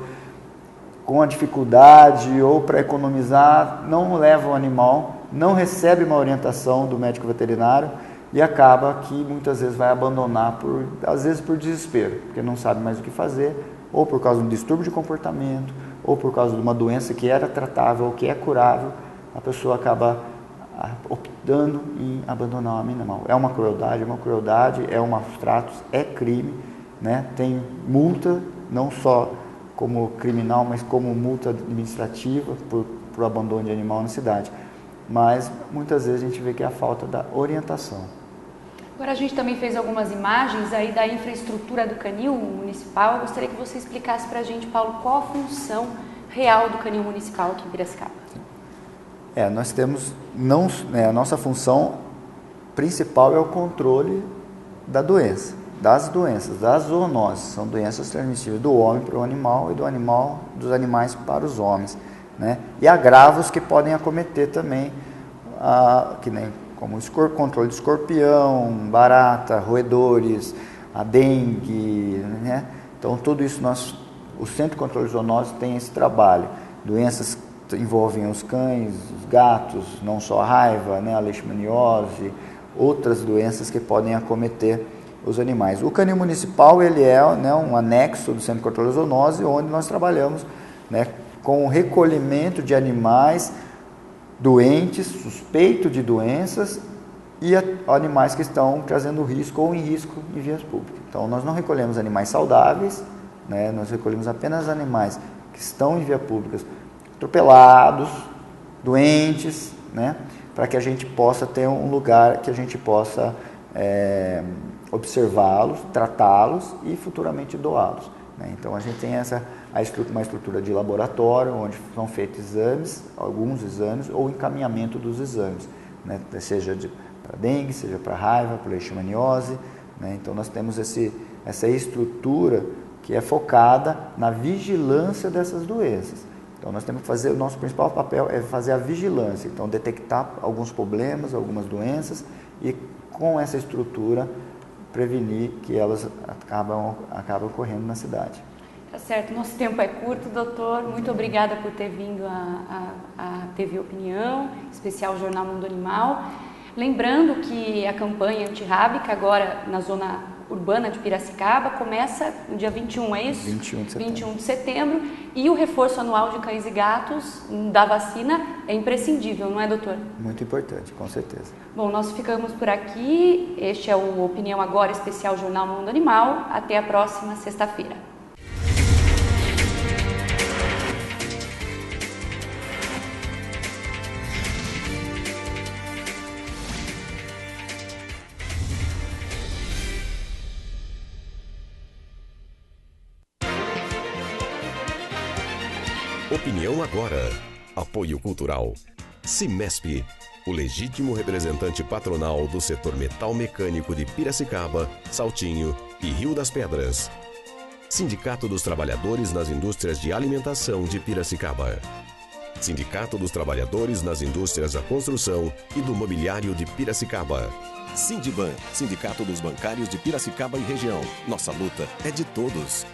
com a dificuldade ou para economizar, não leva o animal, não recebe uma orientação do médico veterinário e acaba que muitas vezes vai abandonar, às vezes por desespero, porque não sabe mais o que fazer, ou por causa de um distúrbio de comportamento, ou por causa de uma doença que era tratável ou que é curável, a pessoa acaba optando em abandonar o animal. É uma crueldade, é um maus tratos, é crime, né? Tem multa, não só como criminal, mas como multa administrativa por abandono de animal na cidade. Mas muitas vezes a gente vê que é a falta da orientação. Agora a gente também fez algumas imagens aí da infraestrutura do canil municipal. Eu gostaria que você explicasse para a gente, Paulo, qual a função real do canil municipal aqui em Piracicaba. Nós temos, a nossa função principal é o controle das doenças, das zoonoses. São doenças transmissíveis do homem para o animal e dos animais para os homens, né? E agravos que podem acometer também, como o controle de escorpião, barata, roedores, a dengue, né? Então tudo isso o Centro de Controle de Zoonoses tem esse trabalho. Doenças que envolvem os cães, os gatos, não só a raiva, né? A leishmaniose, outras doenças que podem acometer os animais. O canil municipal, ele é, né, um anexo do Centro de Controle de Zoonoses, onde nós trabalhamos, né, com o recolhimento de animais doentes, suspeito de doenças e animais que estão trazendo risco ou em risco em vias públicas. Então, nós não recolhemos animais saudáveis, né? Nós recolhemos apenas animais que estão em via pública, atropelados, doentes, né? Para que a gente possa ter um lugar que a gente possa observá-los, tratá-los e futuramente doá-los, né? Então, a gente tem uma estrutura de laboratório, onde são feitos exames, alguns exames, ou encaminhamento dos exames, né? Seja para dengue, seja para raiva, para leishmaniose, né? Então nós temos essa estrutura que é focada na vigilância dessas doenças. Então nós temos que fazer, o nosso principal papel é fazer a vigilância, então detectar alguns problemas, algumas doenças, e com essa estrutura prevenir que elas acabam ocorrendo na cidade. Tá certo, nosso tempo é curto, doutor. Muito obrigada por ter vindo à TV Opinião, especial Jornal Mundo Animal. Lembrando que a campanha antirrábica agora na zona urbana de Piracicaba começa no dia 21, é isso? 21 de setembro. 21 de setembro. E o reforço anual de cães e gatos da vacina é imprescindível, não é, doutor? Muito importante, com certeza. Bom, nós ficamos por aqui. Este é o Opinião Agora, especial Jornal Mundo Animal. Até a próxima sexta-feira. Opinião Agora. Apoio Cultural. Cimesp, o legítimo representante patronal do setor metal mecânico de Piracicaba, Saltinho e Rio das Pedras. Sindicato dos Trabalhadores nas Indústrias de Alimentação de Piracicaba. Sindicato dos Trabalhadores nas Indústrias da Construção e do Mobiliário de Piracicaba. Sindiban, Sindicato dos Bancários de Piracicaba e Região. Nossa luta é de todos.